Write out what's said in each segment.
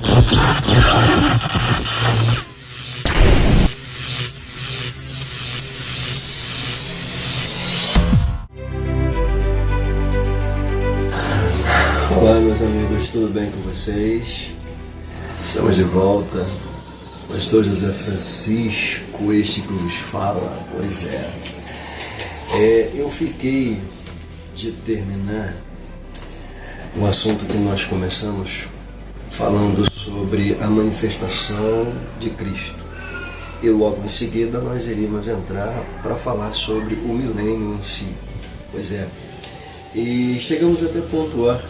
Olá, meus amigos, tudo bem com vocês? Estamos de volta. Pastor José Francisco, este que vos fala. Pois eu fiquei de terminar o assunto que nós começamos falando sobre a manifestação de Cristo. E logo em seguida nós iríamos entrar para falar sobre o milênio em si. Pois é. E chegamos até pontuar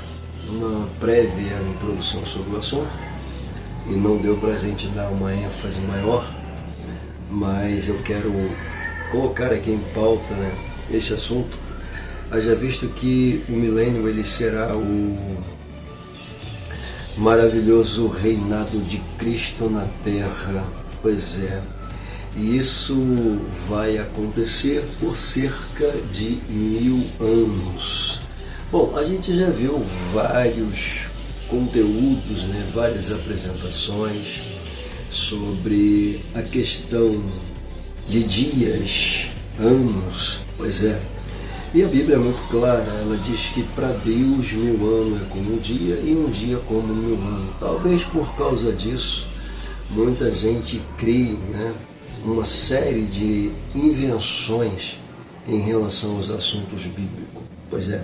uma prévia introdução sobre o assunto e não deu para a gente dar uma ênfase maior, mas eu quero colocar aqui em pauta, esse assunto, haja visto que o milênio ele será o maravilhoso reinado de Cristo na terra. Pois é, e isso vai acontecer por cerca de 1000 anos. Bom, a gente já viu vários conteúdos, várias apresentações sobre a questão de dias, anos, pois é. E a Bíblia é muito clara, ela diz que para Deus 1000 anos é como um dia e um dia como 1000 anos. Talvez por causa disso, muita gente crie uma série de invenções em relação aos assuntos bíblicos. Pois é.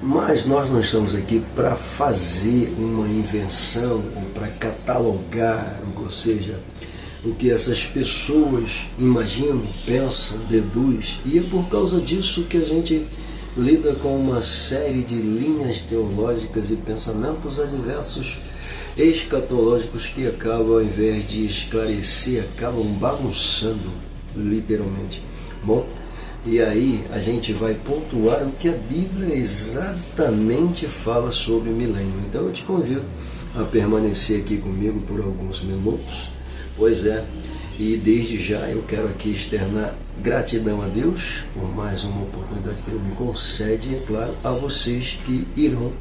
Mas nós não estamos aqui para fazer uma invenção ou para catalogar, ou seja, o que essas pessoas imaginam, pensam, deduzem. E é por causa disso que a gente lida com uma série de linhas teológicas e pensamentos adversos escatológicos que acabam, ao invés de esclarecer, acabam bagunçando, literalmente. Bom, e aí a gente vai pontuar o que a Bíblia exatamente fala sobre o milênio. Então eu te convido a permanecer aqui comigo por alguns minutos. Pois é, e desde já eu quero aqui externar gratidão a Deus por mais uma oportunidade que Ele me concede, e é claro, a vocês que irão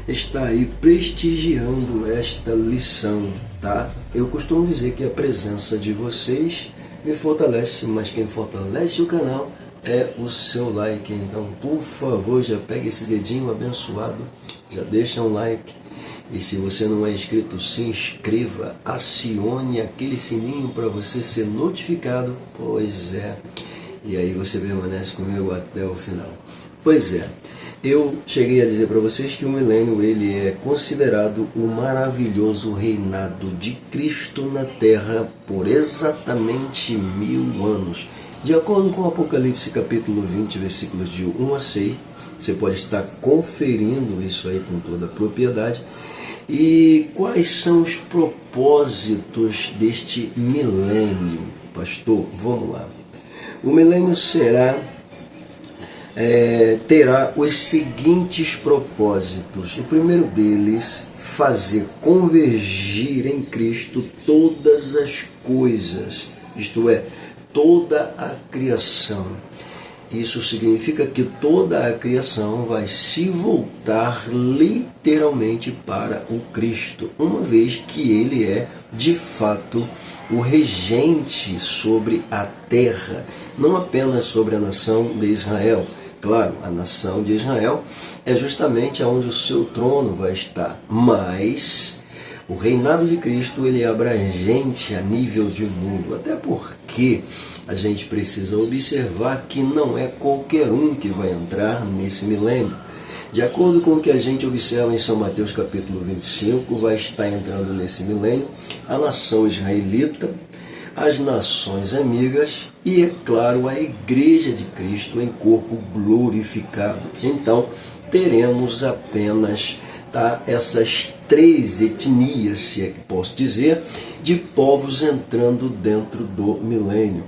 estar aí prestigiando esta lição, tá? Eu costumo dizer que a presença de vocês me fortalece, mas quem fortalece o canal é o seu like. Então, por favor, já pega esse dedinho abençoado, já deixa um like. E se você não é inscrito, se inscreva, acione aquele sininho para você ser notificado. Pois é, e aí você permanece comigo até o final. Pois é, eu cheguei a dizer para vocês que o milênio ele é considerado o maravilhoso reinado de Cristo na terra por exatamente 1000 anos. De acordo com o Apocalipse capítulo 20, versículos de 1 a 6, você pode estar conferindo isso aí com toda a propriedade. E quais são os propósitos deste milênio, pastor? Vamos lá. O milênio terá os seguintes propósitos. O primeiro deles, fazer convergir em Cristo todas as coisas, isto é, toda a criação. Isso significa que toda a criação vai se voltar literalmente para o Cristo, uma vez que Ele é, de fato, o regente sobre a terra, não apenas sobre a nação de Israel. Claro, a nação de Israel é justamente onde o seu trono vai estar, mas o reinado de Cristo ele é abrangente a nível de mundo, até porque a gente precisa observar que não é qualquer um que vai entrar nesse milênio. De acordo com o que a gente observa em São Mateus capítulo 25, vai estar entrando nesse milênio a nação israelita, as nações amigas e, é claro, a Igreja de Cristo em corpo glorificado. Então, teremos apenas essas 3 etnias, se é que posso dizer, de povos entrando dentro do milênio.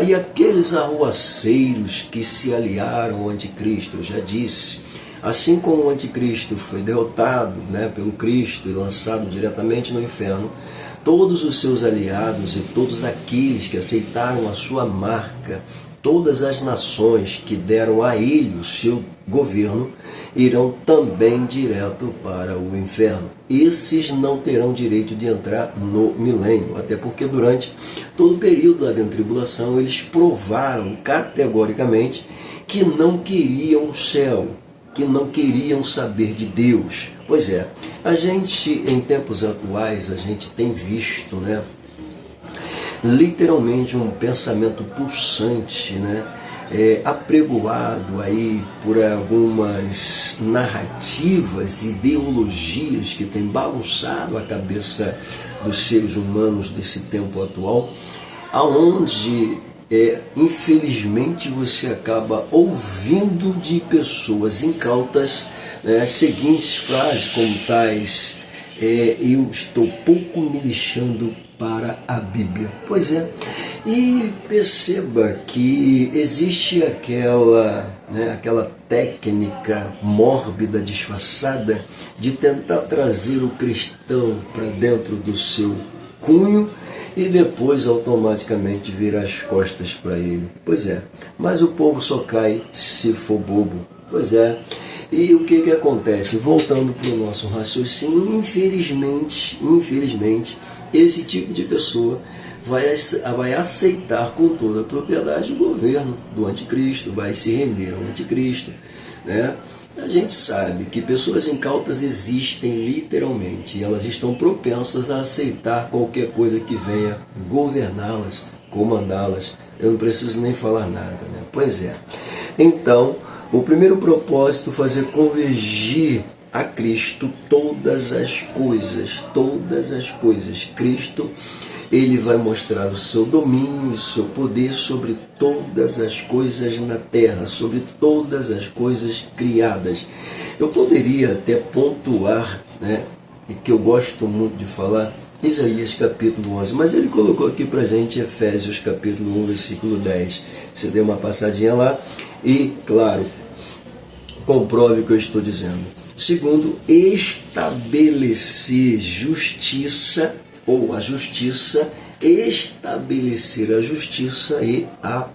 E aqueles arruaceiros que se aliaram ao anticristo, eu já disse, assim como o anticristo foi derrotado pelo Cristo e lançado diretamente no inferno, todos os seus aliados e todos aqueles que aceitaram a sua marca todas as nações que deram a ele o seu governo irão também direto para o inferno. Esses não terão direito de entrar no milênio, até porque durante todo o período da grande tribulação eles provaram categoricamente que não queriam o céu, que não queriam saber de Deus. Pois é, a gente em tempos atuais, a gente tem visto, né, literalmente um pensamento pulsante, né, apregoado aí por algumas narrativas, ideologias que têm bagunçado a cabeça dos seres humanos desse tempo atual, aonde infelizmente você acaba ouvindo de pessoas incautas as seguintes frases como tais: eu estou pouco me lixando para a Bíblia. Pois é, e perceba que existe aquela técnica mórbida, disfarçada, de tentar trazer o cristão para dentro do seu cunho e depois automaticamente virar as costas para ele. Pois é, mas o povo só cai se for bobo. Pois é, e o que acontece? Voltando para o nosso raciocínio, infelizmente, esse tipo de pessoa vai aceitar com toda a propriedade o governo do anticristo, vai se render ao anticristo, né? A gente sabe que pessoas incautas existem literalmente, e elas estão propensas a aceitar qualquer coisa que venha governá-las, comandá-las. Eu não preciso nem falar nada, né? Pois é. Então, o primeiro propósito, fazer convergir a Cristo todas as coisas, todas as coisas. Cristo, ele vai mostrar o seu domínio e o seu poder sobre todas as coisas na terra, sobre todas as coisas criadas. Eu poderia até pontuar, né, e que eu gosto muito de falar, Isaías capítulo 11, mas ele colocou aqui pra gente Efésios capítulo 1, versículo 10. Você dê uma passadinha lá e, claro, comprove o que eu estou dizendo. Segundo, estabelecer justiça, ou a justiça, estabelecer a justiça e a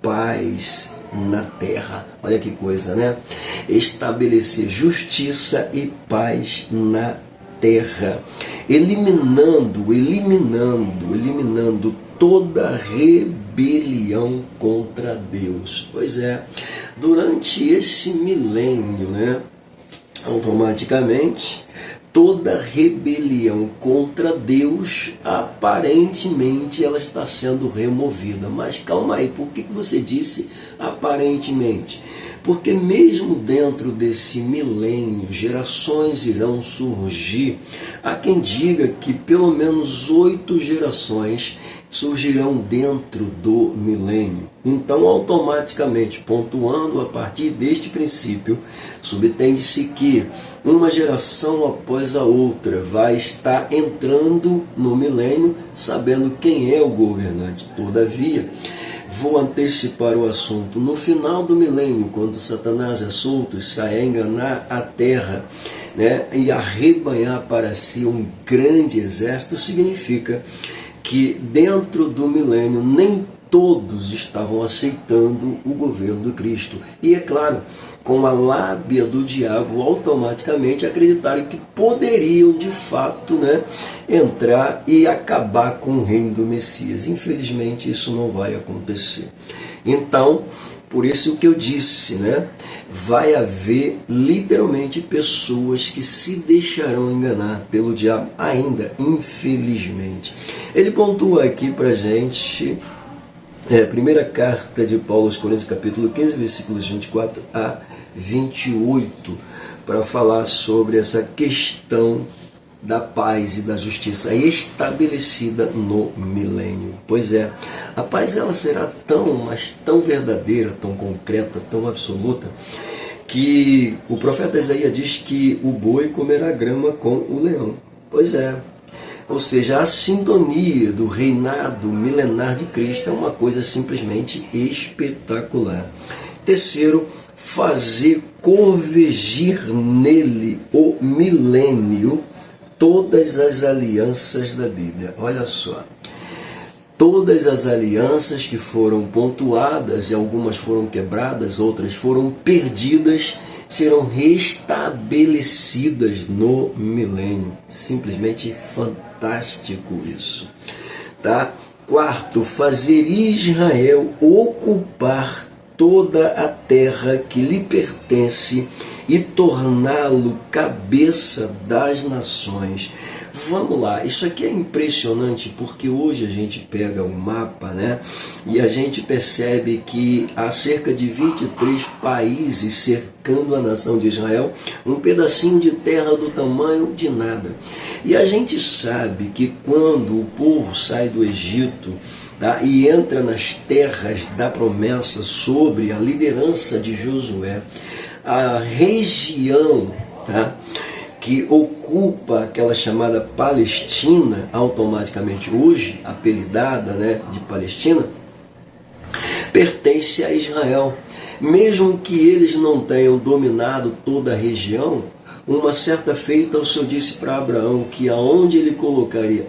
paz na terra. Olha que coisa, né? Estabelecer justiça e paz na terra. Eliminando toda rebelião contra Deus. Pois é, durante esse milênio, né, automaticamente, toda rebelião contra Deus, aparentemente, ela está sendo removida. Mas calma aí, por que você disse aparentemente? Porque mesmo dentro desse milênio, gerações irão surgir. Há quem diga que pelo menos 8 gerações surgirão dentro do milênio. Então, automaticamente, pontuando a partir deste princípio, subtende-se que uma geração após a outra vai estar entrando no milênio, sabendo quem é o governante. Todavia, vou antecipar o assunto. No final do milênio, quando Satanás é solto e sai a enganar a terra, né, e arrebanhar para si um grande exército, significa que dentro do milênio nem todos estavam aceitando o governo do Cristo. E é claro, com a lábia do diabo, automaticamente acreditaram que poderiam de fato, né, entrar e acabar com o reino do Messias. Infelizmente isso não vai acontecer. Então, por isso que eu disse, né, vai haver literalmente pessoas que se deixarão enganar pelo diabo ainda, infelizmente. Ele pontua aqui pra gente, primeira carta de Paulo aos Coríntios, capítulo 15, versículos 24 a 28, para falar sobre essa questão da paz e da justiça estabelecida no milênio. Pois é, a paz ela será mas tão verdadeira, tão concreta, tão absoluta, que o profeta Isaías diz que o boi comerá grama com o leão. Pois é, ou seja, a sintonia do reinado milenar de Cristo é uma coisa simplesmente espetacular. Terceiro, fazer convergir nele o milênio, todas as alianças da Bíblia. Olha só, Todas as alianças que foram pontuadas, e algumas foram quebradas, outras foram perdidas, serão restabelecidas no milênio. Simplesmente fantástico isso, tá? Quarto, fazer Israel ocupar toda a terra que lhe pertence e torná-lo cabeça das nações. Vamos lá, isso aqui é impressionante porque hoje a gente pega o mapa, né? E a gente percebe que há cerca de 23 países cercando a nação de Israel, um pedacinho de terra do tamanho de nada. E a gente sabe que quando o povo sai do Egito, tá, e entra nas terras da promessa sobre a liderança de Josué, a região, tá, que ocupa aquela chamada Palestina, automaticamente hoje apelidada, né, de Palestina, pertence a Israel. Mesmo que eles não tenham dominado toda a região, uma certa feita o Senhor disse para Abraão que aonde ele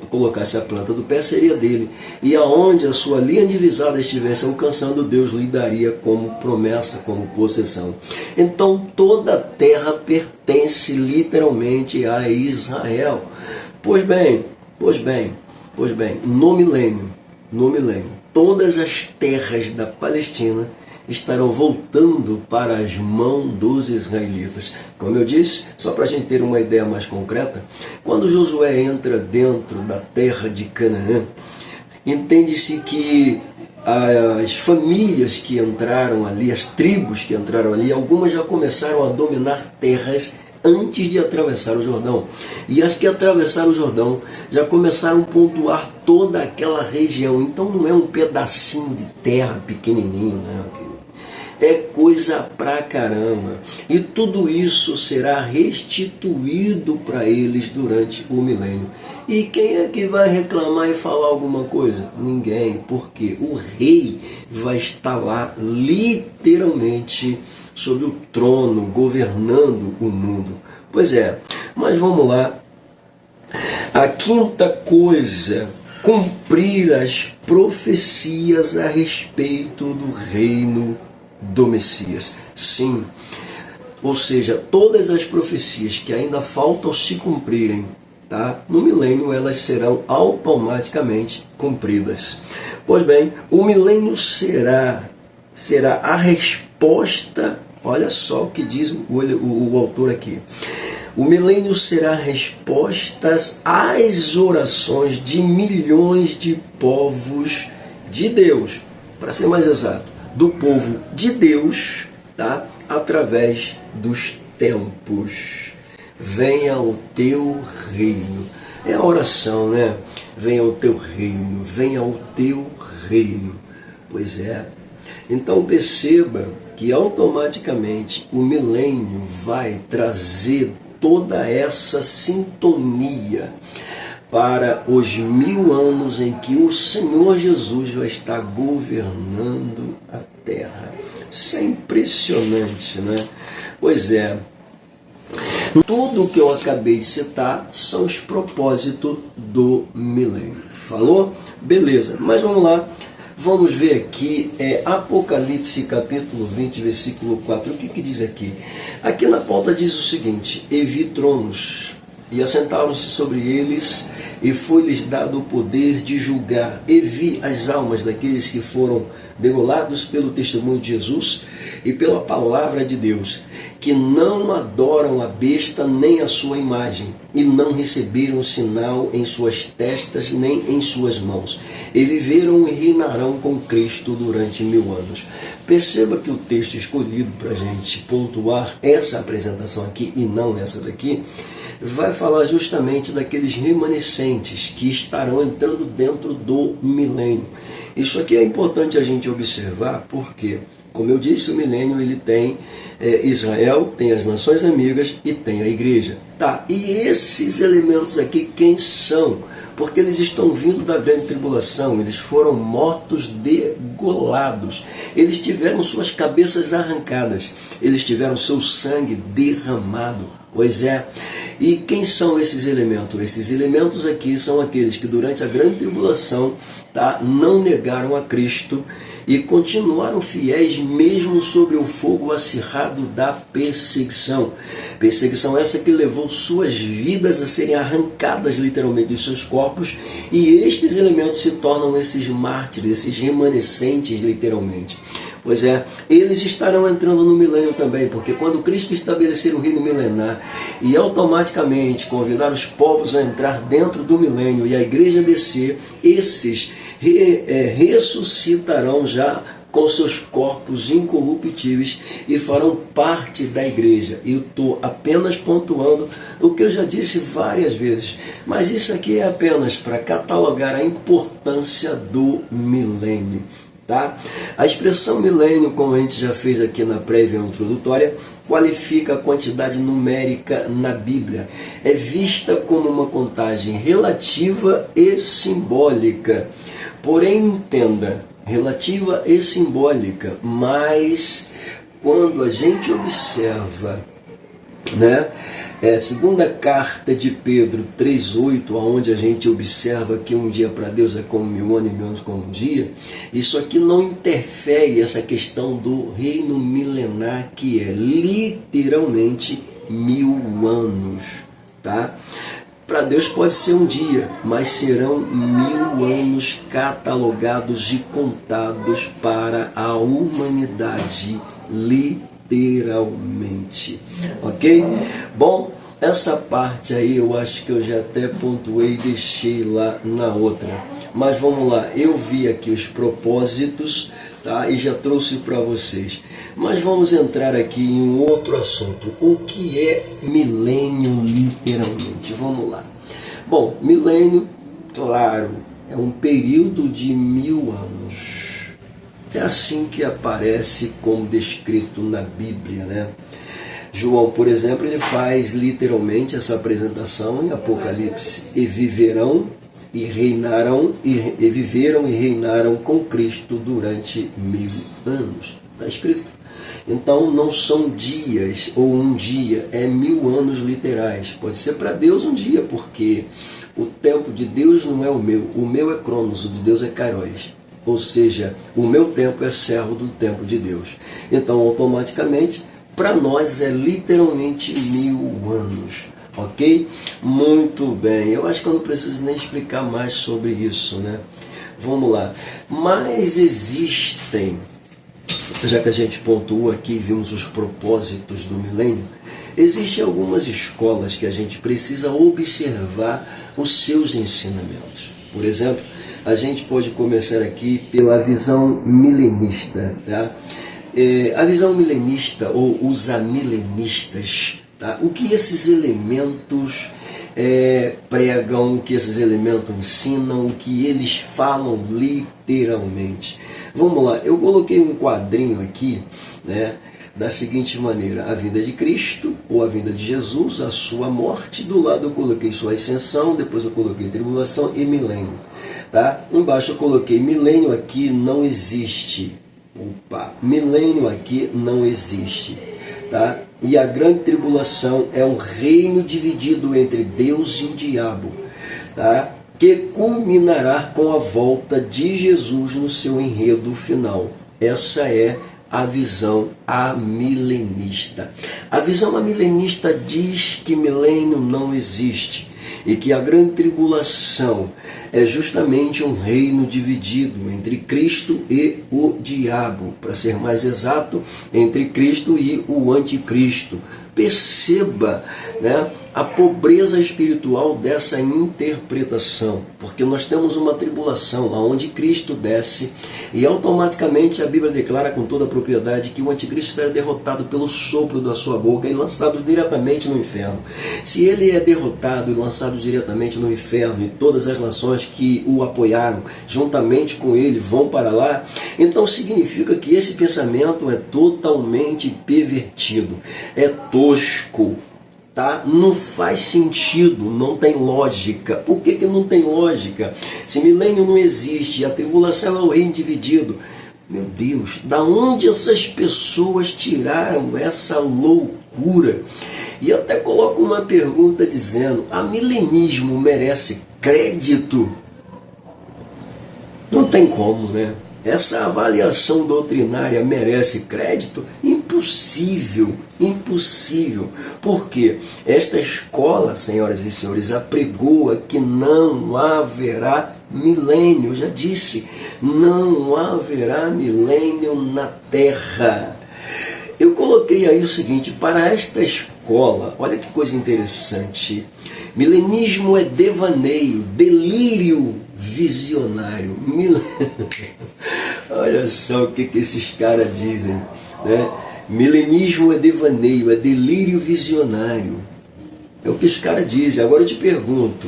colocasse a planta do pé seria dele, e aonde a sua linha divisada estivesse alcançando, Deus lhe daria como promessa, como possessão. Então toda a terra pertence literalmente a Israel. Pois bem, no milênio, todas as terras da Palestina estarão voltando para as mãos dos israelitas. Como eu disse, só para a gente ter uma ideia mais concreta, quando Josué entra dentro da terra de Canaã, entende-se que as famílias que entraram ali, as tribos que entraram ali, algumas já começaram a dominar terras antes de atravessar o Jordão. E as que atravessaram o Jordão já começaram a pontuar toda aquela região. Então não é um pedacinho de terra pequenininho, né? É coisa pra caramba. E tudo isso será restituído para eles durante o milênio. E quem é que vai reclamar e falar alguma coisa? Ninguém, porque o rei vai estar lá literalmente sobre o trono, governando o mundo. Pois é, mas vamos lá. A quinta coisa, cumprir as profecias a respeito do reino do Messias. Sim, ou seja, todas as profecias que ainda faltam se cumprirem, tá? No milênio elas serão automaticamente cumpridas. Pois bem, o milênio será a resposta, olha só o que diz o autor aqui. O milênio será respostas às orações de milhões de povos de Deus, para ser mais exato, do povo de Deus, tá? Através dos tempos. Venha o teu reino. É a oração, né? Venha o teu reino, venha o teu reino. Pois é. Então perceba que automaticamente o milênio vai trazer toda essa sintonia para os 1000 anos em que o Senhor Jesus vai estar governando a terra. Isso é impressionante, né? Pois é, tudo o que eu acabei de citar são os propósitos do milênio. Falou? Beleza, mas vamos lá. Vamos ver aqui, Apocalipse capítulo 20, versículo 4. O que diz aqui? Aqui na pauta diz o seguinte: e vi tronos, e assentaram-se sobre eles, e foi-lhes dado o poder de julgar. E vi as almas daqueles que foram degolados pelo testemunho de Jesus e pela palavra de Deus, que não adoram a besta nem a sua imagem, e não receberam sinal em suas testas nem em suas mãos, e viveram e reinarão com Cristo durante 1000 anos. Perceba que o texto escolhido para a gente pontuar essa apresentação aqui e não essa daqui, vai falar justamente daqueles remanescentes que estarão entrando dentro do milênio. Isso aqui é importante a gente observar, porque, como eu disse, o milênio ele tem Israel, tem as nações amigas e tem a igreja. Tá, e esses elementos aqui quem são? Porque eles estão vindo da grande tribulação, eles foram mortos, degolados, eles tiveram suas cabeças arrancadas, eles tiveram seu sangue derramado Pois é. E quem são esses elementos? Esses elementos aqui são aqueles que durante a grande tribulação, tá, não negaram a Cristo e continuaram fiéis mesmo sobre o fogo acirrado da perseguição. Perseguição essa que levou suas vidas a serem arrancadas literalmente dos seus corpos, e estes elementos se tornam esses mártires, esses remanescentes literalmente. Pois é, eles estarão entrando no milênio também, porque quando Cristo estabelecer o reino milenar e automaticamente convidar os povos a entrar dentro do milênio e a igreja descer, esses ressuscitarão já com seus corpos incorruptíveis e farão parte da igreja. E eu estou apenas pontuando o que eu já disse várias vezes, mas isso aqui é apenas para catalogar a importância do milênio. Tá? A expressão milênio, como a gente já fez aqui na prévia introdutória, qualifica a quantidade numérica na Bíblia. É vista como uma contagem relativa e simbólica. Porém, entenda, relativa e simbólica, mas quando a gente observa, né, segunda carta de Pedro 3,8, onde a gente observa que um dia para Deus é como 1000 anos e 1000 anos como um dia, isso aqui não interfere essa questão do reino milenar, que é literalmente 1000 anos, tá? Para Deus pode ser um dia, mas serão 1000 anos catalogados e contados para a humanidade literalmente, ok? Bom, essa parte aí eu acho que eu já até pontuei e deixei lá na outra, mas vamos lá, eu vi aqui os propósitos, tá? E já trouxe para vocês, mas vamos entrar aqui em um outro assunto. O que é milênio literalmente? Vamos lá. Bom, milênio, claro, é um período de 1000 anos. É assim que aparece como descrito na Bíblia, né? João, por exemplo, ele faz literalmente essa apresentação em Apocalipse. E viverão e reinarão, e viveram e reinaram com Cristo durante 1000 anos. Está escrito. Então não são dias ou um dia, é 1000 anos literais. Pode ser para Deus um dia, porque o tempo de Deus não é o meu é Cronos, o de Deus é Kairos. Ou seja, o meu tempo é servo do tempo de Deus. Então, automaticamente, para nós é literalmente 1000 anos. Ok? Muito bem. Eu acho que eu não preciso nem explicar mais sobre isso, né? Vamos lá. Mas existem, já que a gente pontuou aqui, vimos os propósitos do milênio, existem algumas escolas que a gente precisa observar os seus ensinamentos. Por exemplo, a gente pode começar aqui pela visão milenista, tá? A visão milenista ou os amilenistas, tá? O que esses elementos pregam, o que esses elementos ensinam, o que eles falam literalmente. Vamos lá, eu coloquei um quadrinho aqui, né, da seguinte maneira: a vinda de Cristo, ou a vinda de Jesus, a sua morte. Do lado eu coloquei sua ascensão, depois eu coloquei tribulação e milênio. Tá? Embaixo eu coloquei milênio aqui não existe. Opa, milênio aqui não existe. Tá? E a grande tribulação é um reino dividido entre Deus e o diabo, tá? Que culminará com a volta de Jesus no seu enredo final. Essa é a visão amilenista. A visão amilenista diz que milênio não existe e que a grande tribulação é justamente um reino dividido entre Cristo e o diabo, para ser mais exato, entre Cristo e o anticristo. Perceba, né, a pobreza espiritual dessa interpretação, porque nós temos uma tribulação onde Cristo desce e automaticamente a Bíblia declara com toda a propriedade que o anticristo será derrotado pelo sopro da sua boca e lançado diretamente no inferno. Se ele é derrotado e lançado diretamente no inferno e todas as nações que o apoiaram juntamente com ele vão para lá, então significa que esse pensamento é totalmente pervertido, é tosco, tá? Não faz sentido, não tem lógica. Por que não tem lógica? Se milênio não existe, a tribulação é o reino dividido, meu Deus, da onde essas pessoas tiraram essa loucura? E até coloco uma pergunta dizendo: a milenismo merece crédito? Não tem como, né? Essa avaliação doutrinária merece crédito? Impossível, impossível. Por quê? Esta escola, senhoras e senhores, apregoa que não haverá milênio. Eu já disse, não haverá milênio na Terra. Eu coloquei aí o seguinte: para esta escola, olha que coisa interessante, milenismo é devaneio, delírio visionário. Olha só o que esses caras dizem, né? Milenismo é devaneio, é delírio visionário. É o que os caras dizem. Agora eu te pergunto,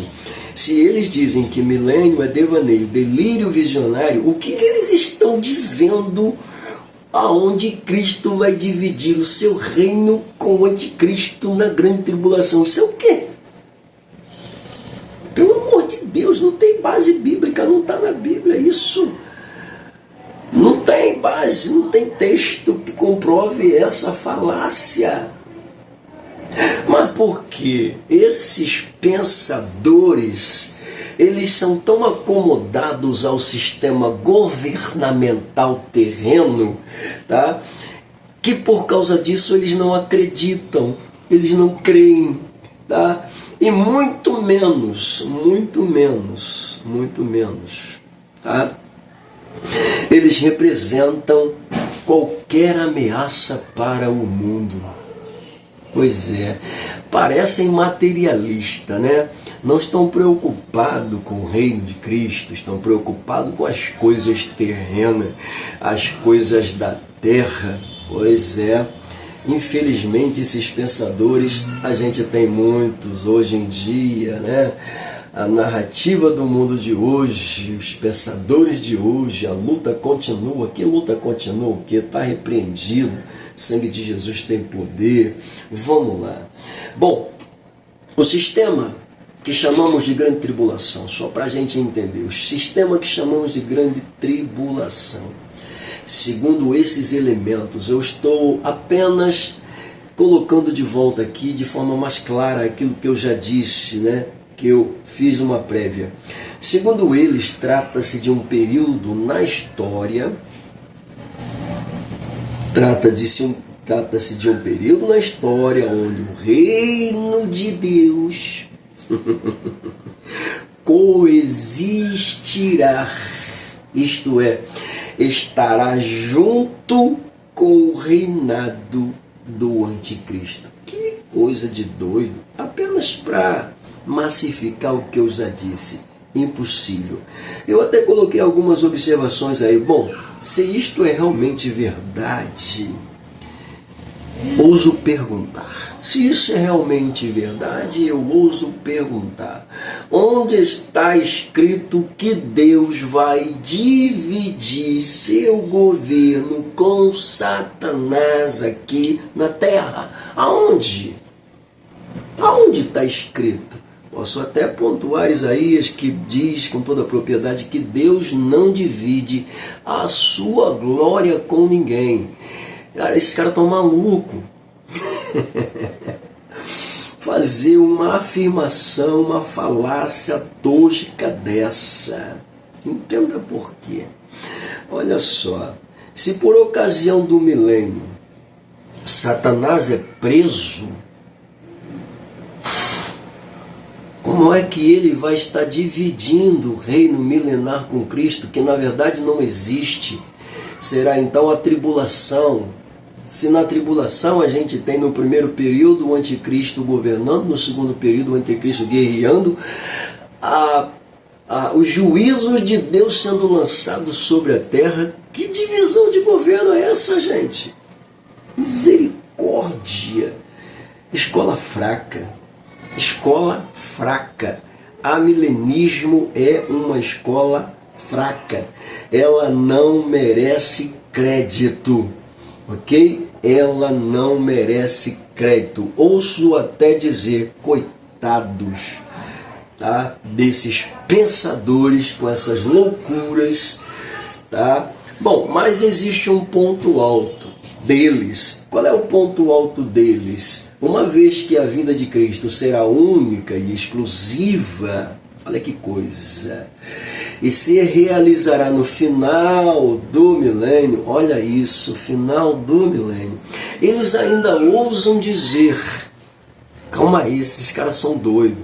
se eles dizem que milênio é devaneio, delírio visionário, o que eles estão dizendo aonde Cristo vai dividir o seu reino com o anticristo na grande tribulação? Isso é o quê? Pelo amor de Deus, não tem base bíblica, não está na Bíblia isso. Não tem base, não tem texto que comprove essa falácia. Mas por que esses pensadores, eles são tão acomodados ao sistema governamental terreno, tá? Que por causa disso eles não acreditam, eles não creem, tá? E muito menos, tá? Eles representam qualquer ameaça para o mundo. Pois é, parecem materialistas, né? Não estão preocupados com o reino de Cristo, estão preocupados com as coisas terrenas, as coisas da terra. Pois é, infelizmente esses pensadores, a gente tem muitos hoje em dia, né? A narrativa do mundo de hoje, os pensadores de hoje, a luta continua. Que luta continua? O que? Está repreendido. O sangue de Jesus tem poder. Vamos lá. Bom, o sistema que chamamos de grande tribulação, só para a gente entender, o sistema que chamamos de grande tribulação, segundo esses elementos, eu estou apenas colocando de volta aqui de forma mais clara aquilo que eu já disse, né? Que eu fiz uma prévia. Segundo eles, trata-se de um período na história, trata-se de um período na história onde o reino de Deus coexistirá, isto é, estará junto com o reinado do anticristo. Que coisa de doido! Apenas para massificar o que eu já disse, impossível. Eu até coloquei algumas observações aí. Bom, se isto é realmente verdade, ouso perguntar. Se isso é realmente verdade, eu ouso perguntar: onde está escrito que Deus vai dividir seu governo com Satanás aqui na terra? Aonde? Aonde está escrito? Posso até pontuar Isaías, que diz com toda a propriedade que Deus não divide a sua glória com ninguém. Cara, esses caras estão malucos. Fazer uma afirmação, uma falácia tosca dessa. Entenda por quê. Olha só, se por ocasião do milênio Satanás é preso, como é que ele vai estar dividindo o reino milenar com Cristo, que na verdade não existe? Será então a tribulação. Se na tribulação a gente tem no primeiro período o anticristo governando, no segundo período o anticristo guerreando, os juízos de Deus sendo lançados sobre a terra, que divisão de governo é essa, gente? Misericórdia! Escola fraca. Escola fraca. Amilenismo é uma escola fraca. Ela não merece crédito, ok? Ela não merece crédito. Ouço até dizer, coitados, tá? Desses pensadores com essas loucuras, tá? Bom, mas existe um ponto alto. deles. Qual é o ponto alto deles? Uma vez que a vinda de Cristo será única e exclusiva, olha que coisa, e se realizará no final do milênio, olha isso, final do milênio, eles ainda ousam dizer, calma aí, esses caras são doidos,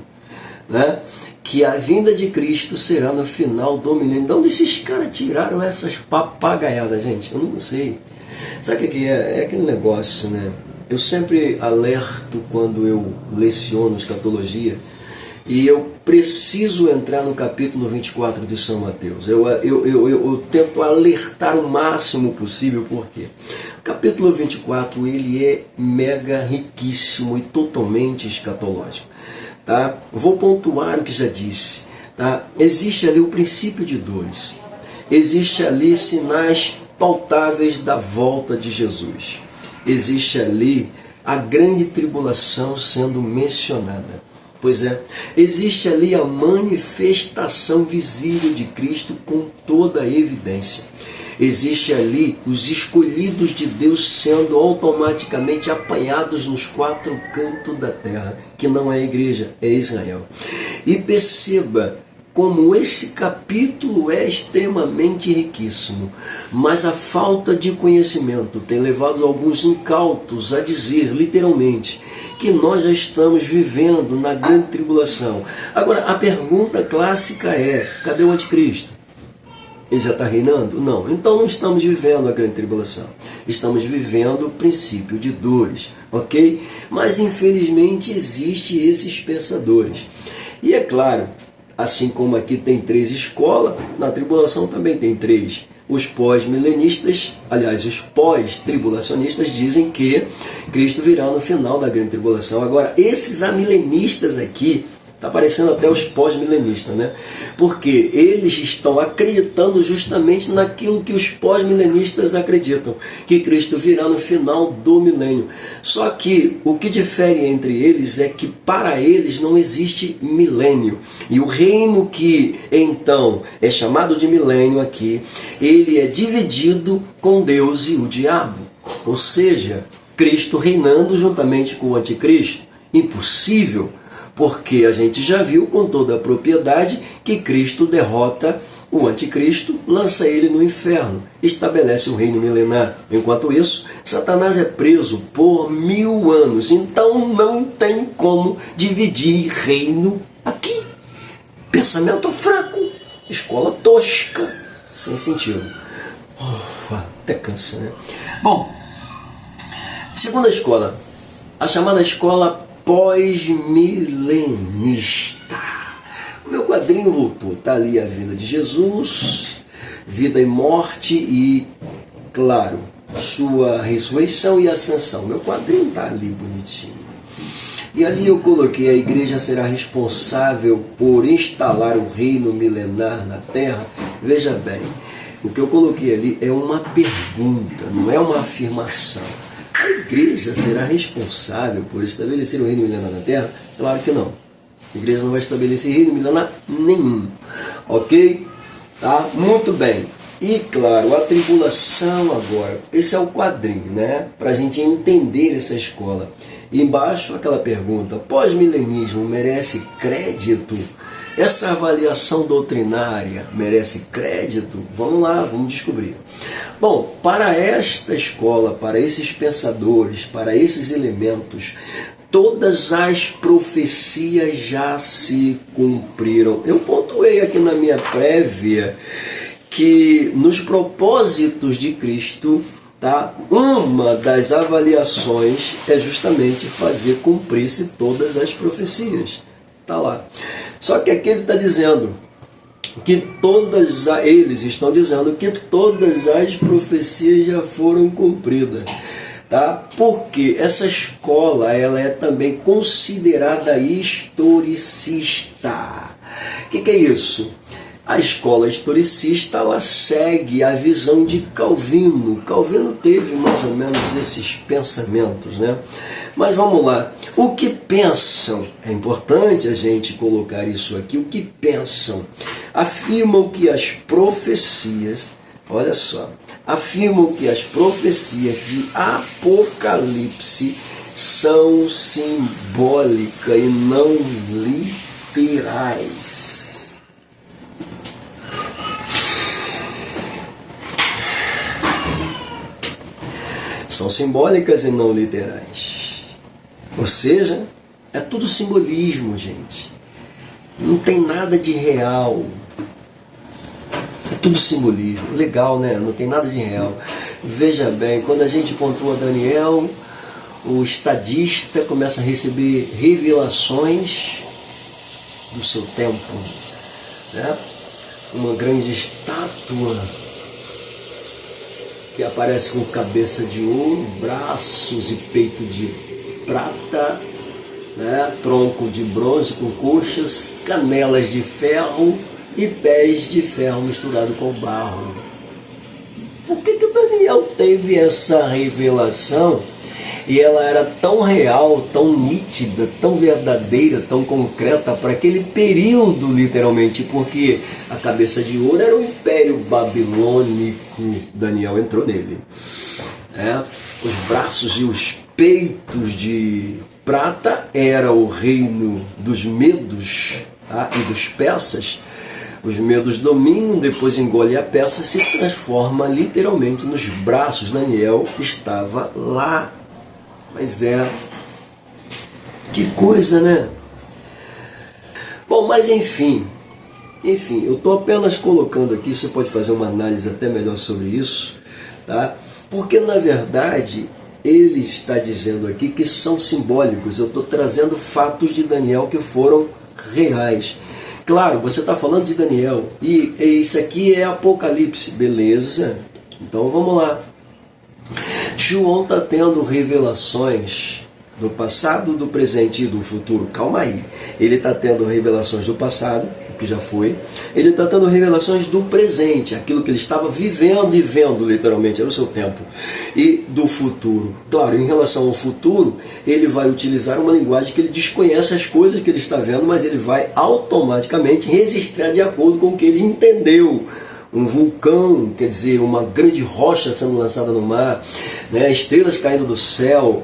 né? Que a vinda de Cristo será no final do milênio. De onde esses caras tiraram essas papagaiadas, gente? Eu não sei. Sabe o que é? É aquele negócio, né? Eu sempre alerto quando eu leciono escatologia e eu preciso entrar no capítulo 24 de São Mateus. Eu tento alertar o máximo possível, porque o capítulo 24 ele é mega riquíssimo e totalmente escatológico. Tá? Vou pontuar o que já disse. Tá? Existe ali o princípio de dores. Existe ali sinais pautáveis da volta de Jesus. Existe ali a grande tribulação sendo mencionada. Pois é, existe ali a manifestação visível de Cristo com toda a evidência. Existe ali os escolhidos de Deus sendo automaticamente apanhados nos quatro cantos da terra, que não é a igreja, é Israel. E perceba como esse capítulo é extremamente riquíssimo, mas a falta de conhecimento tem levado alguns incautos a dizer, literalmente, que nós já estamos vivendo na grande tribulação. Agora, a pergunta clássica é, cadê o anticristo? Ele já está reinando? Não. Então não estamos vivendo a grande tribulação. Estamos vivendo o princípio de dores, ok? Mas infelizmente existem esses pensadores. E é claro, assim como aqui tem 3 escolas, na tribulação também tem 3. Os pós-milenistas, aliás, os pós-tribulacionistas dizem que Cristo virá no final da grande tribulação. Agora, esses amilenistas aqui, está parecendo até os pós-milenistas, né? Porque eles estão acreditando justamente naquilo que os pós-milenistas acreditam, que Cristo virá no final do milênio. Só que o que difere entre eles é que para eles não existe milênio. E o reino que então é chamado de milênio aqui, ele é dividido com Deus e o diabo. Ou seja, Cristo reinando juntamente com o anticristo. Impossível. Porque a gente já viu com toda a propriedade que Cristo derrota o anticristo, lança ele no inferno, estabelece o reino milenar. Enquanto isso, Satanás é preso por 1000 anos. Então não tem como dividir reino aqui. Pensamento fraco, escola tosca, sem sentido. Até cansa, né? Bom, segunda escola, a chamada escola pós-milenista. O meu quadrinho voltou, está ali a vida de Jesus, vida e morte e, claro, sua ressurreição e ascensão. Meu quadrinho está ali bonitinho. E ali eu coloquei: a igreja será responsável por instalar o reino milenar na terra. Veja bem, o que eu coloquei ali é uma pergunta, não é uma afirmação. A igreja será responsável por estabelecer o reino milenar na terra? Claro que não. A igreja não vai estabelecer reino milenar nenhum. Ok? Tá? Muito bem. E claro, a tribulação agora. Esse é o quadrinho, né? Para a gente entender essa escola. E embaixo aquela pergunta: pós-milenismo merece crédito? Essa avaliação doutrinária merece crédito? Vamos lá, vamos descobrir. Bom, para esta escola, para esses pensadores, para esses elementos, todas as profecias já se cumpriram. Eu pontuei aqui na minha prévia que nos propósitos de Cristo, tá, uma das avaliações é justamente fazer cumprir-se todas as profecias. Tá lá. Só que aqui ele está dizendo que eles estão dizendo que todas as profecias já foram cumpridas. Tá? Porque essa escola ela é também considerada historicista. O que é isso? A escola historicista ela segue a visão de Calvino. Calvino teve mais ou menos esses pensamentos, né? Mas vamos lá. O que pensam? É importante a gente colocar isso aqui. O que pensam? Afirmam que as profecias, olha só, afirmam que as profecias de Apocalipse são simbólicas e não literais. São simbólicas e não literais. Ou seja, é tudo simbolismo, gente. Não tem nada de real. É tudo simbolismo. Legal, né? Não tem nada de real. Veja bem, quando a gente pontua Daniel, o estadista começa a receber revelações do seu tempo, né? Uma grande estátua que aparece com cabeça de ouro, braços e peito de prata, né? Tronco de bronze com coxas, canelas de ferro e pés de ferro misturado com barro. Por que o Daniel teve essa revelação? E ela era tão real, tão nítida, tão verdadeira, tão concreta para aquele período, literalmente, porque a cabeça de ouro era o Império Babilônico. Daniel entrou nele. Os braços e os peitos de prata era o reino dos medos, tá? E dos persas. Os medos dominam, depois engole a peça, se transforma literalmente nos braços. Daniel estava lá. Mas que coisa, né? Bom, mas enfim, eu estou apenas colocando aqui, você pode fazer uma análise até melhor sobre isso, tá? Porque na verdade ele está dizendo aqui que são simbólicos. Eu estou trazendo fatos de Daniel que foram reais. Claro, você está falando de Daniel e isso aqui é Apocalipse, beleza? Então vamos lá. João está tendo revelações do passado, do presente e do futuro. Calma aí. Ele está tendo revelações do passado, o que já foi. Ele está tendo revelações do presente, aquilo que ele estava vivendo e vendo, literalmente, era o seu tempo. E do futuro. Claro, em relação ao futuro, ele vai utilizar uma linguagem que ele desconhece as coisas que ele está vendo, mas ele vai automaticamente registrar de acordo com o que ele entendeu. Um vulcão, quer dizer, uma grande rocha sendo lançada no mar, né? Estrelas caindo do céu,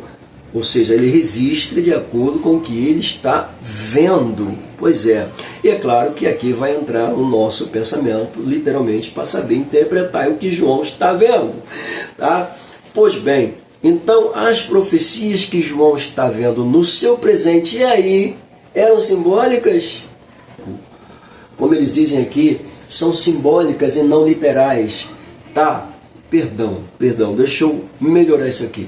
ou seja, ele registra de acordo com o que ele está vendo. Pois é, e é claro que aqui vai entrar o nosso pensamento, literalmente, para saber interpretar o que João está vendo, tá? Pois bem, então as profecias que João está vendo no seu presente, e aí, eram simbólicas? Como eles dizem aqui, são simbólicas e não literais. Tá, perdão, deixa eu melhorar isso aqui.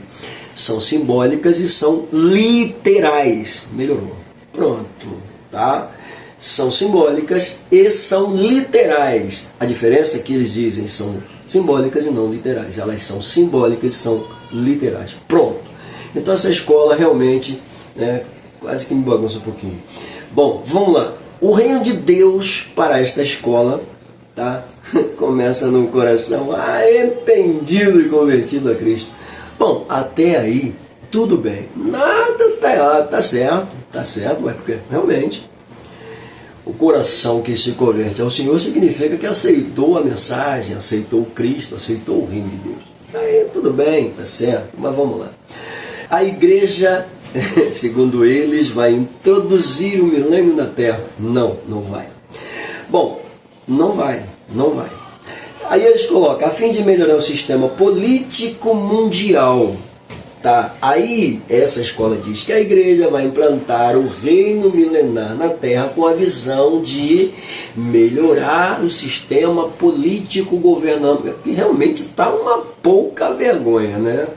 São simbólicas e são literais. Melhorou. Pronto, tá? São simbólicas e são literais. A diferença é que eles dizem são simbólicas e não literais. Elas são simbólicas e são literais. Pronto. Então essa escola realmente quase que me bagunça um pouquinho. Bom, vamos lá. O reino de Deus para esta escola, tá? Começa no coração arrependido e convertido a Cristo. Bom, até aí, tudo bem. Nada está errado, tá certo, mas porque realmente o coração que se converte ao Senhor significa que aceitou a mensagem, aceitou Cristo, aceitou o reino de Deus. Aí tudo bem, tá certo, mas vamos lá. A igreja, segundo eles, vai introduzir o milênio na Terra. Não vai. Bom, não vai. Aí eles colocam, a fim de melhorar o sistema político mundial. Tá? Aí essa escola diz que a igreja vai implantar o reino milenar na Terra com a visão de melhorar o sistema político governamental. Que realmente está uma pouca vergonha, né?